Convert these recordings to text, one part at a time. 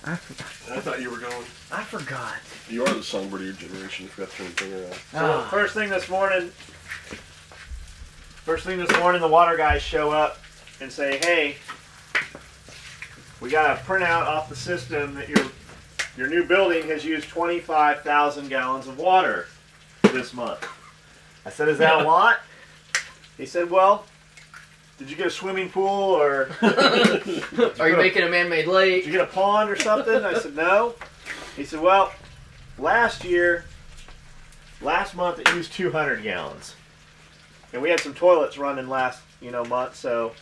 I forgot. I thought you were going. I forgot. You are the songbird of your generation. You forgot to turn the thing around. So first thing this morning, the water guys show up and say, "Hey, we got a printout off the system that your new building has used 25,000 gallons of water this month." I said, "Is that a lot?" He said, "Well, did you get a swimming pool or Are you making a man-made did lake? you get a pond or something?" I said, "No." He said, "Well, last month it used 200 gallons. And we had some toilets running last, month, so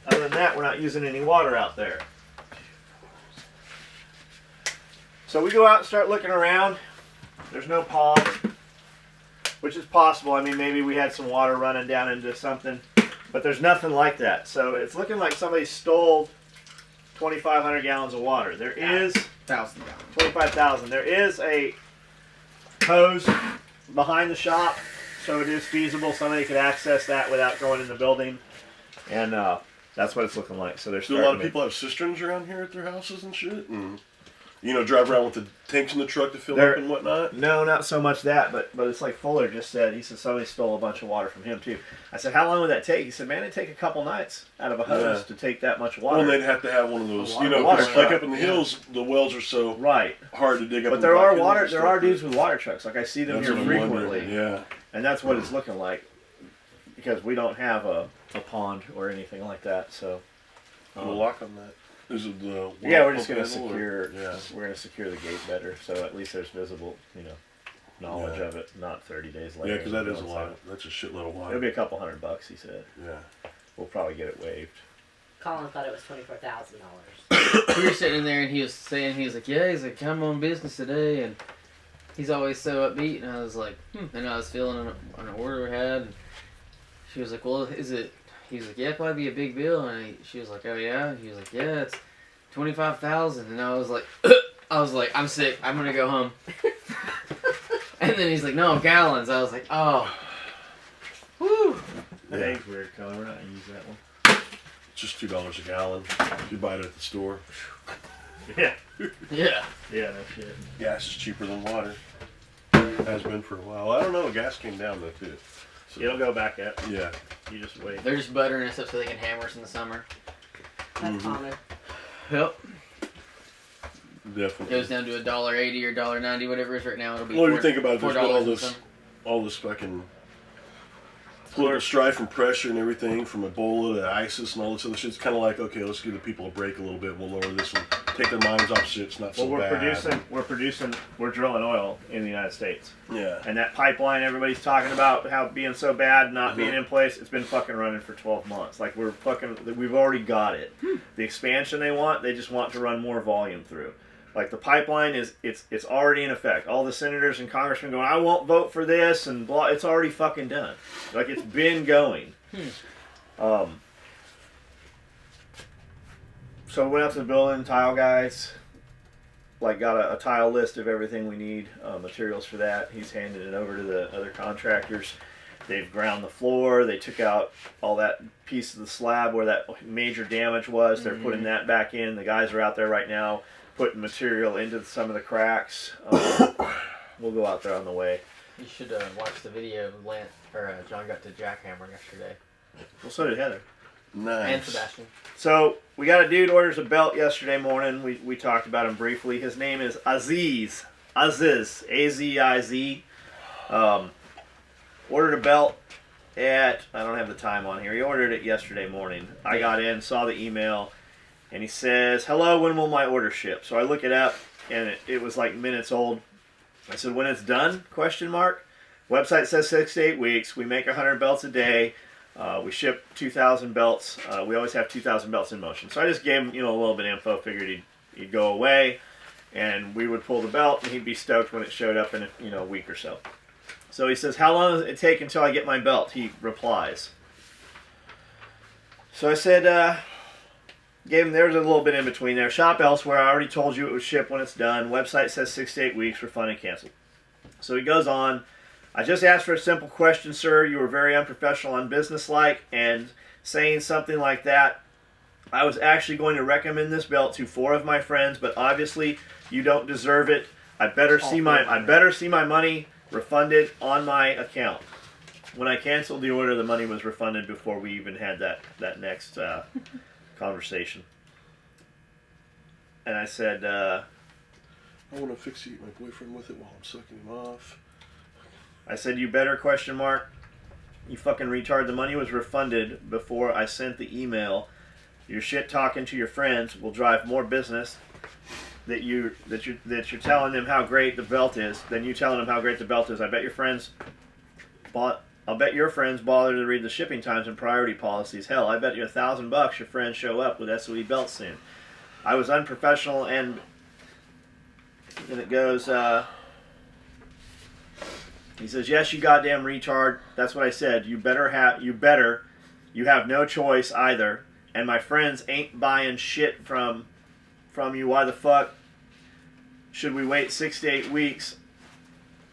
other than that, we're not using any water out there." So we go out and start looking around. There's no pond, which is possible. I mean, maybe we had some water running down into something, but there's nothing like that. So it's looking like somebody stole 2,500 gallons of water. There is 1,000 gallons. 25,000. There is a hose behind the shop, so it is feasible. Somebody could access that without going in the building, and that's what it's looking like. So there's Do a lot of people have cisterns around here at their houses and shit? And, drive around with the tanks in the truck to fill up and whatnot? No, not so much that, but it's like Fuller just said. He said somebody stole a bunch of water from him too. I said, "How long would that take?" He said, "Man, it'd take a couple nights out of a hose to take that much water." Well, they'd have to have one of those, water because like truck. up in the hills, the wells are so Right. hard to dig up. But there are dudes with water trucks. Like I see them That's here what I'm frequently. wondering, yeah. And that's what it's looking like, because we don't have a pond or anything like that. So Put a lock on that. Is it the yeah, we're just gonna handle, secure. Yeah. We're gonna secure the gate better, so at least there's visible, knowledge of it. Not 30 days later. Yeah, because that is a lot. That's a shitload of water. It'll be a couple $100, he said. Yeah. We'll probably get it waived. Colin thought it was $24,000. We were sitting in there and he was like, yeah, he's like, I'm on business today, and he's always so upbeat, and I was like, and I was feeling an order we had, and she was like, well, is it, he was like, yeah, probably be a big bill, and she was like, oh yeah, he was like, yeah, it's 25,000, and I was like, I'm sick, I'm gonna go home. And then he's like, no, gallons. I was like, oh, woo. That ain't weird, Colin. We're not gonna use that one. It's just $2 a gallon if you buy it at the store. Yeah. Yeah. Yeah, no shit. Gas is cheaper than water. Has been for a while. I don't know. Gas came down though too. So, It'll go back up. yeah. You just wait. They're just buttering us up so they can hammer us in the summer. That's common. Yep. Definitely. Goes down to $1.80 or $1.90, whatever it is right now. It'll be Well, you think about it, there's been $4 all this fucking political strife and pressure and everything from Ebola to ISIS and all this other shit. It's kind of like, okay, let's give the people a break a little bit. We'll lower this one, take their minds off shit. It's not so Well, bad. we're drilling oil in the United States. Yeah. And that pipeline everybody's talking about how being so bad, not being in place, it's been fucking running for 12 months. Like we've already got it. The expansion they want, they just want to run more volume through. Like the pipeline it's already in effect. All the senators and congressmen going, I won't vote for this and blah. It's already fucking done. Like it's been going. So we went out to the building, tile guys. Like got a tile list of everything we need, materials for that. He's handed it over to the other contractors. They've ground the floor. They took out all that piece of the slab where that major damage was. They're putting that back in. The guys are out there right now putting material into some of the cracks. We'll go out there on the way. You should watch the video of John got to jackhammer yesterday. Well, so did Heather. Nice. And Sebastian. So we got a dude orders a belt yesterday morning. We talked about him briefly. His name is Aziz, A-Z-I-Z. Ordered a belt at, I don't have the time on here. He ordered it yesterday morning. I got in, saw the email, and he says, hello, when will my order ship? So I look it up, and it was like minutes old. I said, when it's done? Question mark. Website says 6 to 8 weeks. We make 100 belts a day. We ship 2,000 belts. We always have 2,000 belts in motion. So I just gave him, a little bit of info. Figured he'd go away, and we would pull the belt, and he'd be stoked when it showed up in a week or so. So he says, how long does it take until I get my belt? He replies. So I said, gave him, there's a little bit in between there. Shop elsewhere. I already told you it would ship when it's done. Website says 6 to 8 weeks. Refund and cancel. So he goes on. I just asked for a simple question, sir. You were very unprofessional and unbusinesslike, and saying something like that I was actually going to recommend this belt to 4 of my friends, but obviously you don't deserve it. I better see my money refunded on my account. When I canceled the order, the money was refunded before we even had that next conversation. And I said, I want to fixate my boyfriend with it while I'm sucking him off. I said, you better ? You fucking retard. The money was refunded before I sent the email. Your shit talking to your friends will drive more business. That you're telling them how great the belt is than you telling them how great the belt is. I'll bet your friends bother to read the shipping times and priority policies. Hell, I bet you $1,000 your friends show up with SOE belts soon. I was unprofessional and it goes. He says, yes, you goddamn retard. That's what I said. You have no choice either. And my friends ain't buying shit from you. Why the fuck should we wait 6 to 8 weeks?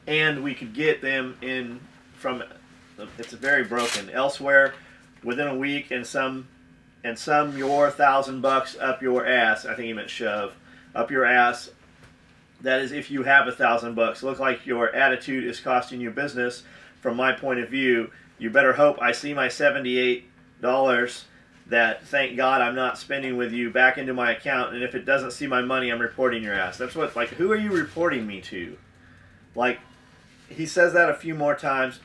And we could get them in from, it's very broken, elsewhere within a week, and some your $1,000 up your ass. I think he meant shove up your ass. That is if you have $1,000. Look like your attitude is costing you business. From my point of view, you better hope I see my $78 that, thank God, I'm not spending with you back into my account. And if it doesn't see my money, I'm reporting your ass. That's what, like, who are you reporting me to? Like, he says that a few more times.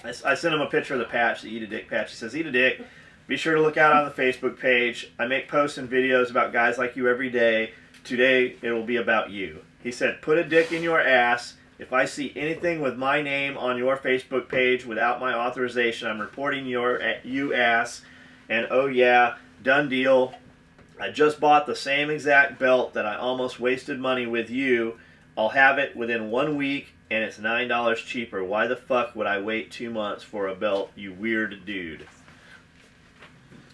I sent him a picture of the patch, the Eat a Dick patch. He says, eat a dick. Be sure to look out on the Facebook page. I make posts and videos about guys like you every day. Today, it will be about you. He said, put a dick in your ass. If I see anything with my name on your Facebook page without my authorization, I'm reporting you ass. And oh yeah, done deal. I just bought the same exact belt that I almost wasted money with you. I'll have it within 1 week, and it's $9 cheaper. Why the fuck would I wait 2 months for a belt, you weird dude?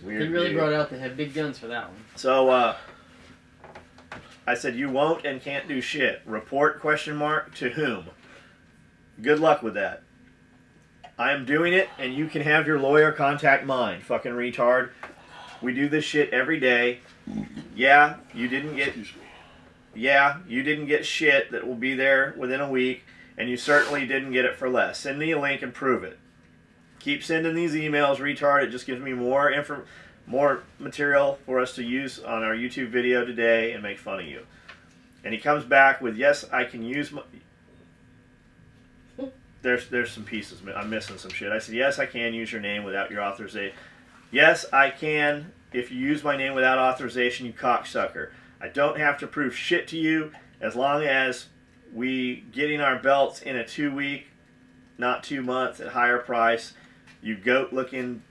He really brought out the big guns for that one. So, I said, you won't and can't do shit. Report ? To whom? Good luck with that. I am doing it, and you can have your lawyer contact mine. Fucking retard. We do this shit every day. Yeah, you didn't get shit that will be there within a week, and you certainly didn't get it for less. Send me a link and prove it. Keep sending these emails, retard. It just gives me more material for us to use on our YouTube video today and make fun of you. And he comes back with, yes, I can use my... There's some pieces. I'm missing some shit. I said, yes, I can use your name without your authorization. Yes, I can if you use my name without authorization, you cocksucker. I don't have to prove shit to you as long as we getting our belts in a 2-week, not 2 months, at higher price. You goat-looking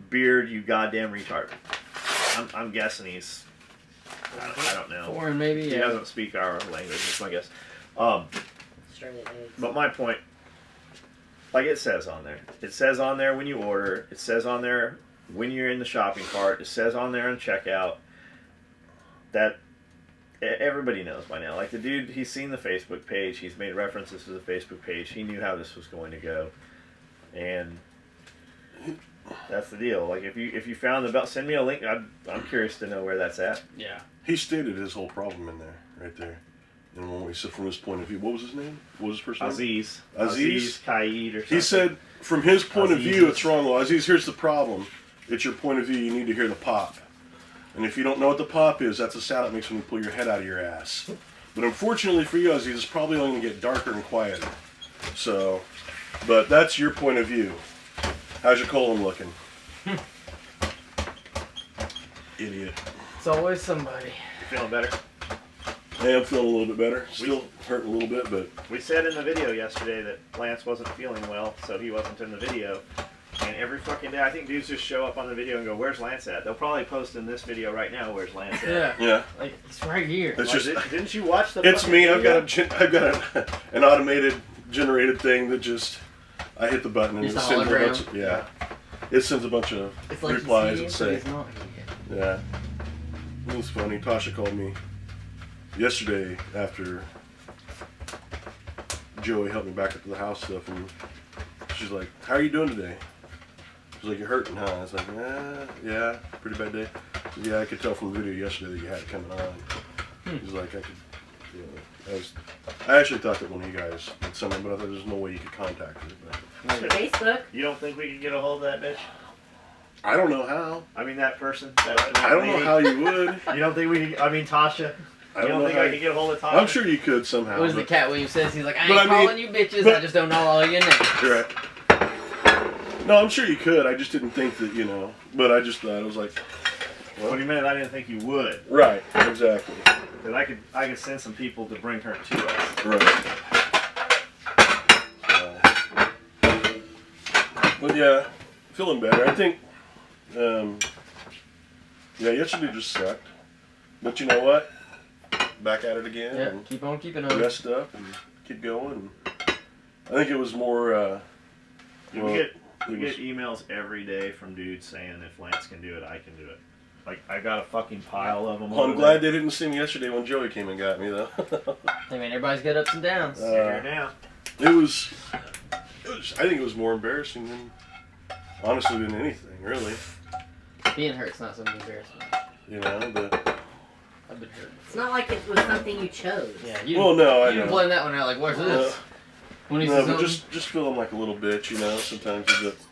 beard, you goddamn retard. I'm guessing he's... I don't know. Foreign, maybe. He doesn't speak our language, that's my guess. But my point, like it says on there. It says on there when you order. It says on there when you're in the shopping cart. It says on there in checkout. That everybody knows by now. Like the dude, he's seen the Facebook page. He's made references to the Facebook page. He knew how this was going to go. And that's the deal. Like if you found the belt, send me a link. I'm curious to know where that's at. Yeah. He stated his whole problem in there, right there. And when we said from his point of view, what was his name? What was his first name? Aziz Kaid or something. He said from his point of view, it's wrong. Well, Aziz, here's the problem. It's your point of view. You need to hear the pop. And if you don't know what the pop is, that's the sound it makes when you pull your head out of your ass. But unfortunately for you, Aziz, it's probably only going to get darker and quieter. So, but that's your point of view. How's your colon looking? Idiot. It's always somebody. You feeling better? Hey, I'm feeling a little bit better. Still hurting a little bit, but... We said in the video yesterday that Lance wasn't feeling well, so he wasn't in the video. And every fucking day, I think dudes just show up on the video and go, where's Lance at? They'll probably post in this video right now, where's Lance at? Yeah. Like, it's right here. It's just, didn't you watch the it's me. video? I've got an automated generated thing that just... I hit the button and it Just a sends a hologram. bunch of... Yeah. It sends a bunch of It's like replies you that see him, say... but he's not here. Yeah. It was funny. Tasha called me yesterday after Joey helped me back up to the house stuff, and she's like, "How are you doing today?" I was like, "You're hurting, huh?" I was like, "Yeah, pretty bad day." Yeah, I could tell from the video yesterday that you had it coming on. He's like, I actually thought that one of you guys had someone, but I thought there's no way you could contact her. But Facebook. You don't think we could get a hold of that bitch? I don't know how. I mean, that person. I don't know how you would. You don't think we could, I mean, Tasha. I You don't don't know think how I could get a hold of Tasha? I'm sure you could somehow. What is the but- Cat Williams says? He's like, I But ain't I mean- calling you bitches. but- I just don't know all your names. You're right. No, I'm sure you could. I just didn't think that, But I just thought, I was like, What do you mean? I didn't think you would. right, exactly. Because I could send some people to bring her to us. Right. But yeah, feeling better. I think, yesterday just sucked. But you know what? Back at it again. Yeah, And keep on keeping on. rest up and keep going. I think it was more, We get emails every day from dudes saying if Lance can do it, I can do it. Like, I got a fucking pile of them. well, I'm glad they didn't see me yesterday when Joey came and got me, though. Hey man, everybody's got ups and downs. Here now. It was, I think it was more embarrassing than, honestly, than anything, really. Being hurt's not something embarrassing. But, I've been hurt. It's not like it was something you chose. Yeah, well, no, I you didn't know. blame that one out like, what's this? When he No, says but something, just feeling like a little bitch, sometimes it's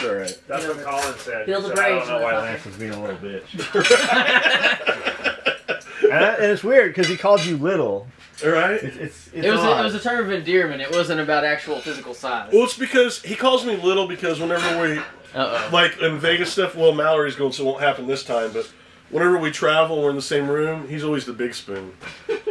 alright. That's what Colin said. Feel the He said, I rage, don't know why motherfucker." Lance was being a little bitch. and it's weird because he called you little. Alright? It's it was a term of endearment. It wasn't about actual physical size. Well, it's because he calls me little because whenever we, Uh-oh. like in Vegas stuff, well, Mallory's going, so it won't happen this time, but whenever we travel, we're in the same room, he's always the big spoon.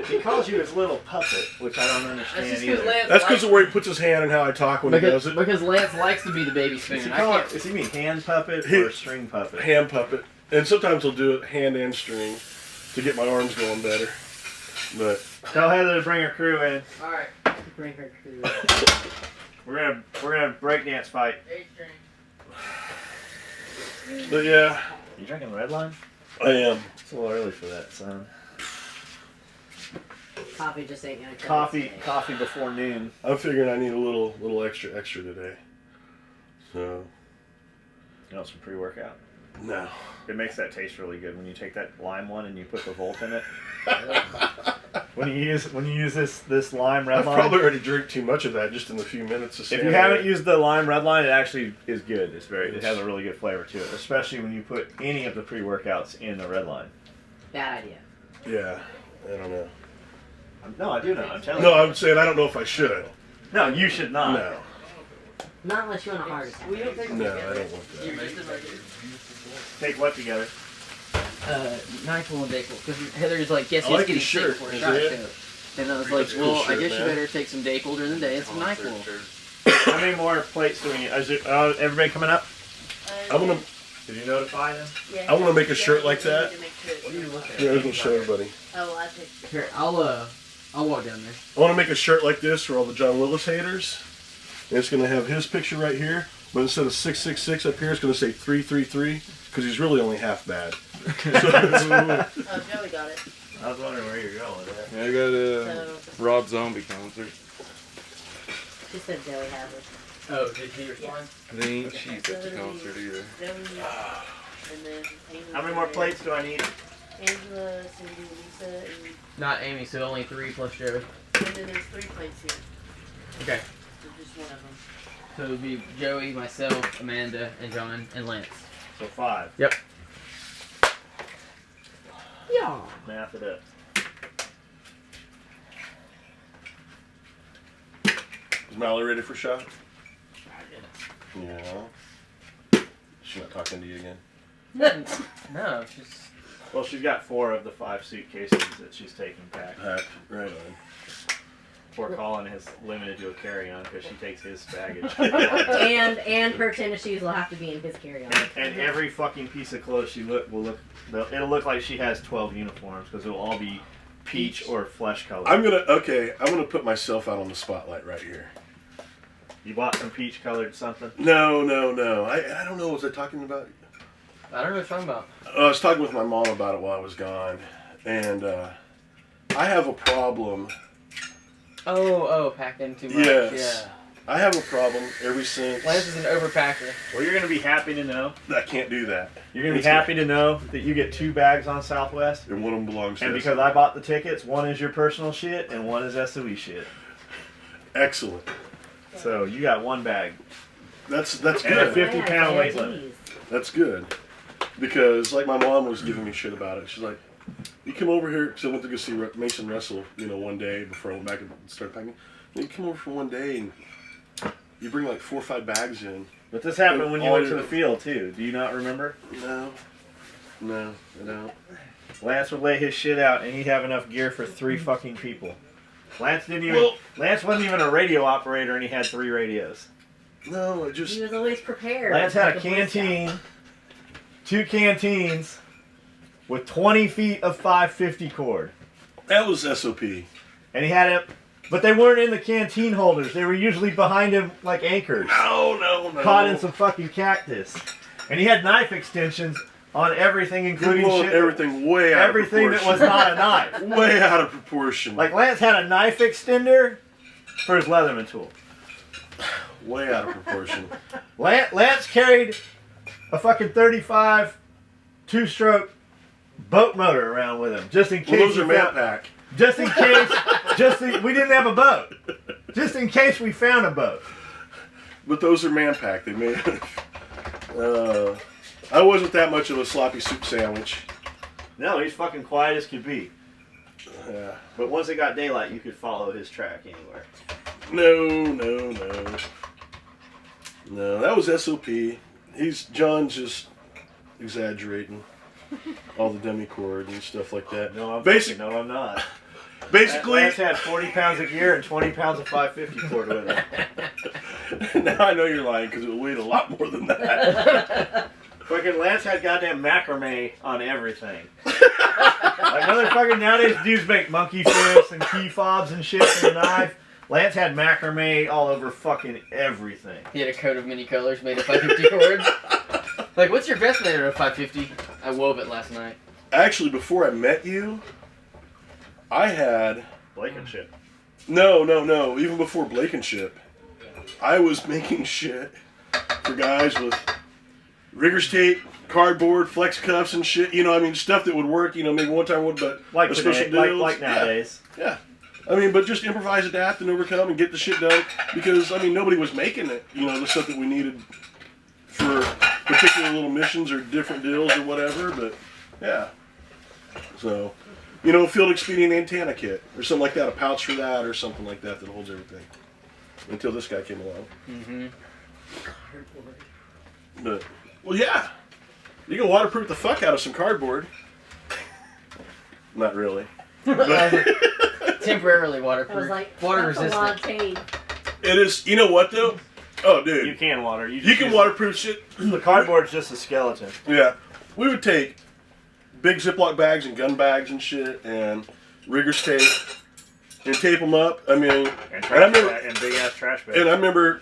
He calls you his little puppet, which I don't That's understand just because either. Lance That's because likes, of where he puts his hand and how I talk when he does it. because Lance likes to be the baby spoon. Does he, I call can't. it, does he mean hand puppet or string puppet? Hand puppet. And sometimes he'll do it hand and string to get my arms going better. But Tell Heather to bring her crew in. All right. Bring her crew. We're gonna breakdance fight. yeah, You drinking red line? I am. It's a little early for that, son. Coffee just ain't gonna cut it today. Coffee before noon. I'm figuring I need a little extra today. So You want some pre-workout? no. It makes that taste really good when you take that lime one and you put the Volt in it. when you use this lime red I've line. probably already drank too much of that just in the few minutes of If you haven't used the lime red line, it actually is good. It has a really good flavor to it, especially when you put any of the pre-workouts in the red line. Bad idea. Yeah, I don't know. No, I do know. I'm telling No, you. I'm saying I don't know if I should. No, you should not. No, Not unless you want a heart attack. no, I don't want that. Take what together? NyQuil and Dayquil. Because Heather's like, guess I who's like getting the sick shirt. before Is shot it? too. And I was like, That's a cool well, I shirt, guess you man. better take some Dayquil during the day and some NyQuil. How many more plates do we need? Is it, everybody coming up? I'm gonna Did you notify them? I wanna make a shirt like that. What are you looking at? Here, I'm gonna show everybody. Oh, I picked. Here, I'll walk down there. I want to make a shirt like this for all the John Willis haters. And it's going to have his picture right here, but instead of 666 up here, it's going to say 333 because he's really only half bad. Oh, Joey got it. I was wondering where you're going with that. Yeah, I got a So, Rob Zombie concert. She said Joey has it. Oh, did he respond? They ain't cheap at the concert either. Joey, and then Angela. How many more plates do I need? Angela, Cindy, Lisa, and Not Amy, so only 3 plus Joey. then there's 3 plates here. Okay. So just one of them. So it would be Joey, myself, Amanda, and John, and Lance. So 5. Yep. Yeah. Math it up. Is Mallory ready for shot? Yeah. She's not talking to you again. No, she's... Well, she's got 4 of the 5 suitcases that she's taking back. Right on. Poor Colin is limited to a carry-on because she takes his baggage. And her tennis shoes will have to be in his carry-on. And every fucking piece of clothes it'll look like she has 12 uniforms because it'll all be peach or flesh color. I'm gonna put myself out on the spotlight right here. You bought some peach colored something? No. I don't know. Was I talking about? I don't know what you're talking about. I was talking with my mom about it while I was gone, and I have a problem. Oh, packed in too much. Yes. I have a problem ever since. Lance is an overpacker. Well, you're gonna be happy to know. I can't do that. You're gonna be happy to know that you get 2 bags on Southwest. And one of them belongs to And us. because I bought the tickets, one is your personal shit and one is SOE shit. Excellent. So you got 1 bag. That's And a good. 50-pound weight limit. That's good. Because like my mom was giving me shit about it. She's like, "You come over here," because I went to go see Mason wrestle, one day before I went back and started packing. You come over for one day and you bring like 4 or 5 bags in. But this happened when you went to the field too. Do you not remember? No, I don't. Lance would lay his shit out and he'd have enough gear for 3 fucking people. Lance didn't even. Lance wasn't even a radio operator and he had 3 radios. No, I just. He was always prepared. Lance had a like Boy Scout. canteen, 2 canteens, with 20 feet of 550 cord. That was SOP. And he had it, but they weren't in the canteen holders. They were usually behind him like anchors. No. Caught in some fucking cactus. And he had knife extensions on everything, You're including blowing shit. everything way out Everything of that proportion. was not a knife. Way out of proportion. Like Lance had a knife extender for his Leatherman tool. Way out of proportion. Lance carried a fucking 35 2-stroke boat motor around with him, just in case. Well, those are we man found- pack. Just in case, we didn't have a boat. Just in case we found a boat. But those are man pack. They made. I wasn't that much of a sloppy soup sandwich. No, he's fucking quiet as could be. Yeah. But once it got daylight, you could follow his track anywhere. No. No, that was SOP. John's just exaggerating all the demi-cord and stuff like that. No, I'm not. Basically, Lance had 40 pounds of gear and 20 pounds of 550 cord with him. now I know you're lying because it weighed a lot more than that. Fucking Lance had goddamn macrame on everything. Like motherfucking nowadays dudes make monkey fists and key fobs and shit with a knife. Lance had macrame all over fucking everything. He had a coat of many colors made of 550 cord. Like, what's your best made out of 550? I wove it last night. Actually, before I met you, I had... Blankenship. No. Even before Blankenship, I was making shit for guys with rigger's tape, cardboard, flex cuffs and shit. Stuff that would work. Maybe one time would, but Like with today, special deals. like nowadays. Yeah. But just improvise, adapt, and overcome, and get the shit done. Because nobody was making it. The stuff that we needed for particular little missions or different deals or whatever. But yeah. So, field expedient antenna kit or something like that, a pouch for that or something like that holds everything. Until this guy came along. Mm-hmm. But well, yeah, you can waterproof the fuck out of some cardboard. Not really. But Temporarily I waterproof. was like, Water that's a lot of resistant. tape. it is. You know what though? Oh, dude, You can water. you can waterproof shit. The cardboard's just a skeleton. Yeah, we would take big Ziploc bags and gun bags and shit and rigger's tape and tape them up. And I remember, big ass trash bags. and I remember,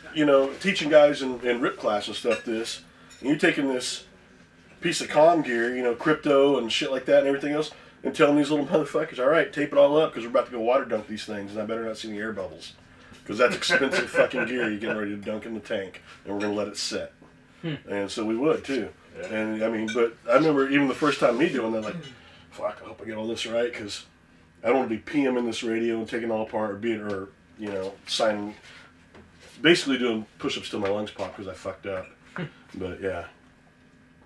teaching guys in RIP class and stuff this. And you're taking this piece of comm gear, crypto and shit like that and everything else, and telling these little motherfuckers, all right, tape it all up because we're about to go water dunk these things, and I better not see any air bubbles. Because that's expensive fucking gear you're getting ready to dunk in the tank, and we're going to let it set. And so we would, too. Yeah. And, but I remember even the first time me doing that, like, fuck, I hope I get all this right, because I don't want to be PMing this radio and taking it all apart or signing, basically doing push-ups till my lungs pop because I fucked up. But, yeah.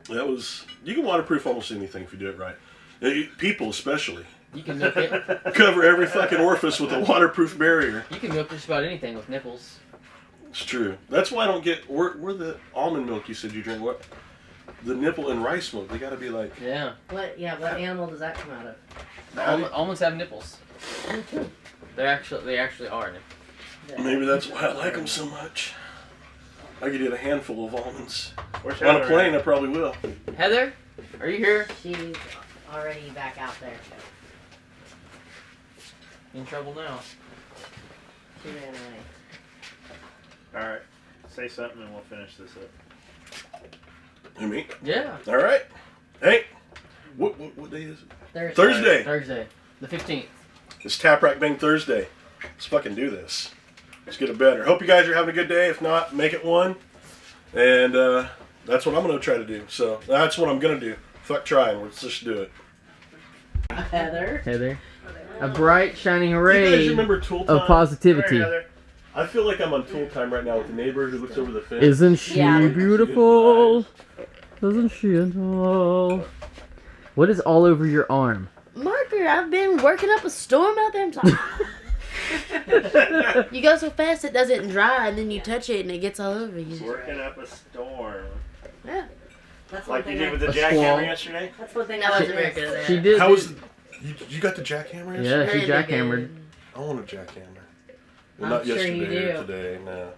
You can waterproof almost anything if you do it right. People especially. You can milk it. Cover every fucking orifice with a waterproof barrier. You can milk just about anything with nipples. It's true. That's why I don't get... Where the almond milk you said you drink? What? The nipple and rice milk. They gotta be like... Yeah. What animal does that come out of? Almonds have nipples. They actually are. Maybe that's why I like them so much. I could eat a handful of almonds. Where's On a Heather plane, at? I probably will. Heather, are you here? She's already back out there. In trouble now. She ran away. Alright. Say something and we'll finish this up. You mean? Yeah. All right. Hey, what day is it? Thursday. Thursday. Thursday, the 15th. It's Tap Rack Bang Thursday. Let's fucking do this. Let's get it better. Hope you guys are having a good day. If not, make it one. And that's what I'm going to try to do. So that's what I'm going to do. Fuck trying. Let's just do it. Heather. A bright, shining You guys ray remember Tool Time? of positivity. I feel like I'm on Tool Time right now with the neighbor who looks over the fence. Isn't she Yeah. beautiful? Isn't she adorable? What is all over your arm? Marker, I've been working up a storm out there. I'm sorry. You go so fast it doesn't dry, and then you touch it and it gets all over you. Working up a storm. Yeah. That's one Like you thing. did with the A jackhammer squall. yesterday? That's one thing That I wasn't very good at that. She did. How was you got the jackhammer? Yeah, she Really jackhammered. good. I want a jackhammer. I'm Not sure yesterday you or do. today, no.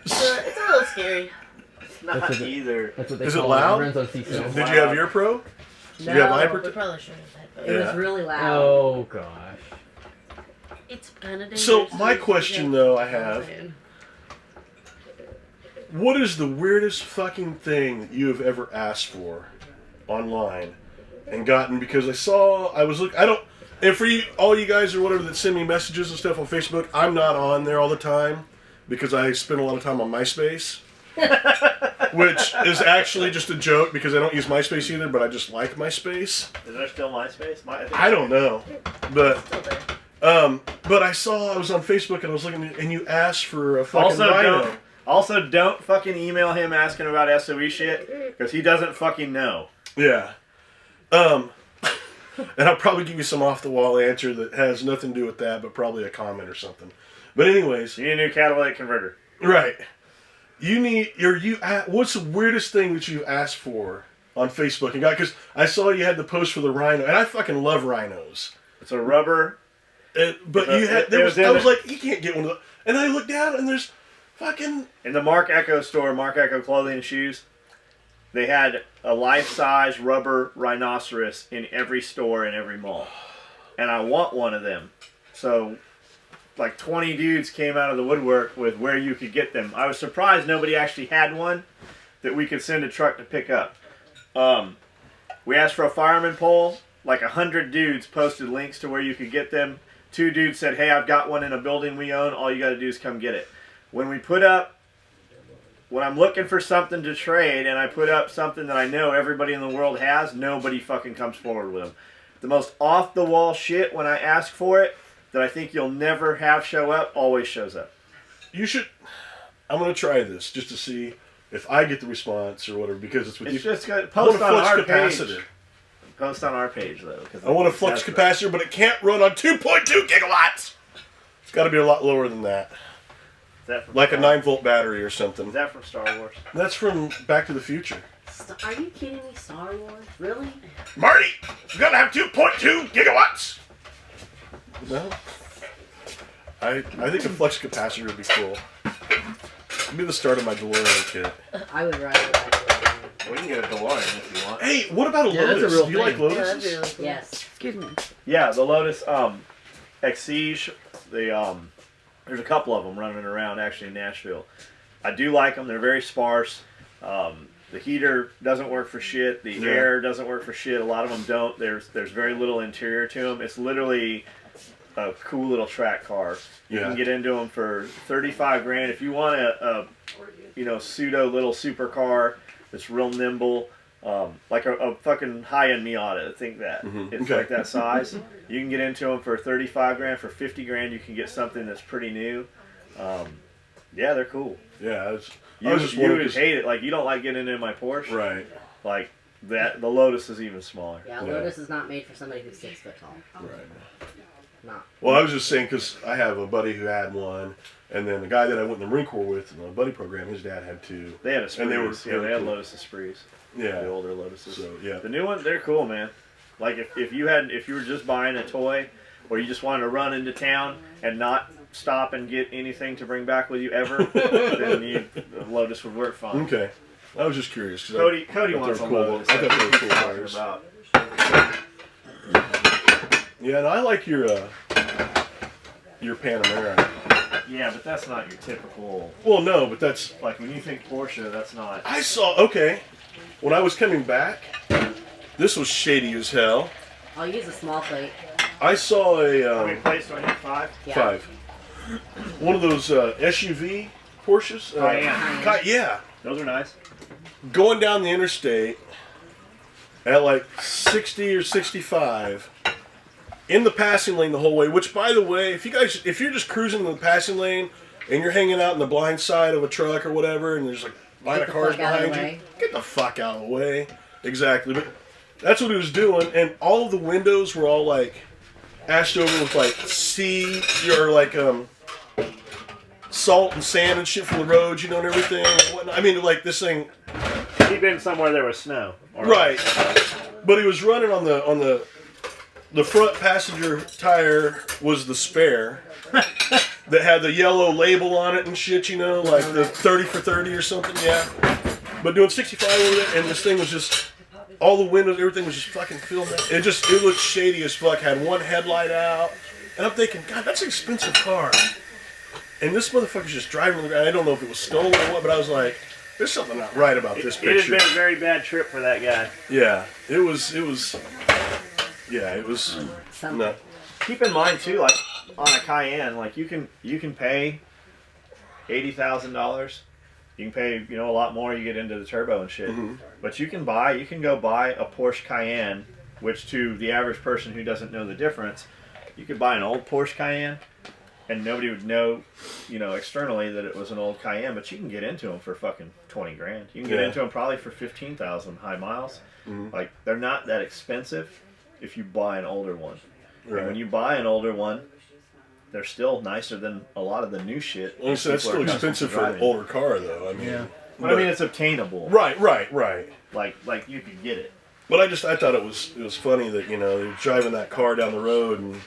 It's a little scary. It's not That's a- either. That's what they Is it call loud? Renzo Cecil. Did you have your pro? Did you have No, hyper? We probably should have had It both. Yeah. was really loud. Oh gosh. It's kind of dangerous. So my question though I have, Man. what is the weirdest fucking thing that you have ever asked for online and gotten? Because and for you, all you guys or whatever that send me messages and stuff on Facebook, I'm not on there all the time because I spend a lot of time on MySpace. Which is actually just a joke because I don't use MySpace either, but I just like MySpace. Is there still MySpace? I don't know. But Still there. but I was on Facebook and I was looking and you asked for a fucking Also rhino. don't fucking email him asking about SOE shit because he doesn't fucking know. Yeah. And I'll probably give you some off the wall answer that has nothing to do with that, but probably a comment or something. But anyways, You need a new catalytic converter. right. What's the weirdest thing that you asked for on Facebook and got? Because I saw you had the post for the rhino, and I fucking love rhinos. It's a rubber. But It- you had it was in I was it. like, you can't get one of those. And I looked down and there's fucking In the Mark Echo store, Mark Echo Clothing and Shoes, they had a life-size rubber rhinoceros in every store in every mall. And I want one of them. So, like 20 dudes came out of the woodwork with where you could get them. I was surprised nobody actually had one that we could send a truck to pick up. We asked for a fireman pole. Like 100 dudes posted links to where you could get them. 2 dudes said, hey, I've got one in a building we own. All you got to do is come get it. When I'm looking for something to trade and I put up something that I know everybody in the world has, nobody fucking comes forward with them. The most off-the-wall shit when I ask for it that I think you'll never have show up always shows up. you should. I'm gonna try this just to see if I get the response or whatever because it's with It's you. just got I want post a on flux our capacitor. page. Post on our page though. 'Cause I want a flux that's- capacitor, but it can't run on 2.2 gigawatts. It's got to be a lot lower than that, Is that from like a Star- 9-volt battery or something. Is that from Star Wars? That's from Back to the Future. Are you kidding me? Star Wars? Really? Marty, you gotta have 2.2 gigawatts. No, I think a flux capacitor would be cool. It'd be the start of my DeLorean kit. I would rather that. We can get a DeLorean if you want. Hey, what about a Yeah, that's a Lotus? real Do you like thing. Yeah, that'd Lotuses? be really cool. Yes. Excuse me. Yeah, the Lotus Exige. There's a couple of them running around actually in Nashville. I do like them. They're very sparse. The heater doesn't work for shit. The Yeah. air doesn't work for shit. A lot of them don't. There's very little interior to them. It's literally a cool little track car. You Yeah. can get into them for 35 grand. If you want a pseudo little supercar that's real nimble, like a fucking high-end Miata. Think that. Mhm. It's Okay. like that size. You can get into them for 35 grand. For 50 grand, you can get something that's pretty new. Yeah, they're cool. Yeah, I was You just would wondering. hate it. Like, you don't like getting in my Porsche. Right, Like, that. The Lotus is even smaller. Yeah, Yeah. Lotus is not made for somebody who's 6 foot tall. right. Not. Well, I was just saying because I have a buddy who had one, and then the guy that I went in the Marine Corps with in the buddy program, his dad had two. They had a Sprees. And they were they had cool. Lotus Esprits. The Yeah. older Lotuses. So yeah. The new ones, they're cool, man. Like if you were just buying a toy, or you just wanted to run into town and not stop and get anything to bring back with you ever, then the Lotus would work fine. Okay. I was just curious. 'cause Cody thought they wants were a cool. Lotus. I thought they were That's cool what he's cars. talking about. Yeah, and I like your Panamera. Yeah, but that's not your typical. Well, no, but that's Like when you think Porsche, that's not. I saw. Okay, when I was coming back, this was shady as hell. I'll use a small plate. I saw How many a plates do I need? 5? Yeah. 5. one of those SUV Porsches. Yeah. Those are nice. Going down the interstate at like 60 or 65 in the passing lane the whole way. Which, by the way, if you're just cruising in the passing lane and you're hanging out in the blind side of a truck or whatever, and there's like a line of cars behind you, get the fuck out of the way. Exactly, but that's what he was doing, and all of the windows were all like ashed over with like salt and sand and shit from the roads, you know, and everything and whatnot. I mean, like this thing. He'd been somewhere there was snow. Right, but he was running on the front passenger tire was the spare that had the yellow label on it and shit, you know, like the 30 for 30 or something, yeah. But doing 65 with it, and this thing was just all the windows, everything was just fucking filled. It looked shady as fuck. Had one headlight out, and I'm thinking, God, that's an expensive car. And this motherfucker's just driving the ground. I don't know if it was stolen or what, but I was like, there's something not right about this picture. It had been a very bad trip for that guy. Yeah, it was. No. Keep in mind too, like on a Cayenne, like you can pay $80,000. You can pay, a lot more. You get into the turbo and shit. Mm-hmm. But you can go buy a Porsche Cayenne, which to the average person who doesn't know the difference, you could buy an old Porsche Cayenne, and nobody would know, externally that it was an old Cayenne. But you can get into them for fucking $20,000. You can get into them probably for 15,000 high miles. Mm-hmm. Like they're not that expensive if you buy an older one. Right. And when you buy an older one, they're still nicer than a lot of the new shit. Well, so that's still expensive for an older car, though. I mean, But I mean, it's obtainable. Right. Like you could get it. But I thought it was funny that they're driving that car down the road and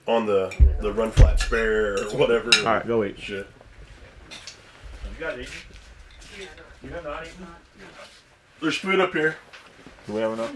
on the run flat spare or whatever. All right, go eat. Shit. You guys eaten? You have not eaten? There's food up here. Do we have enough?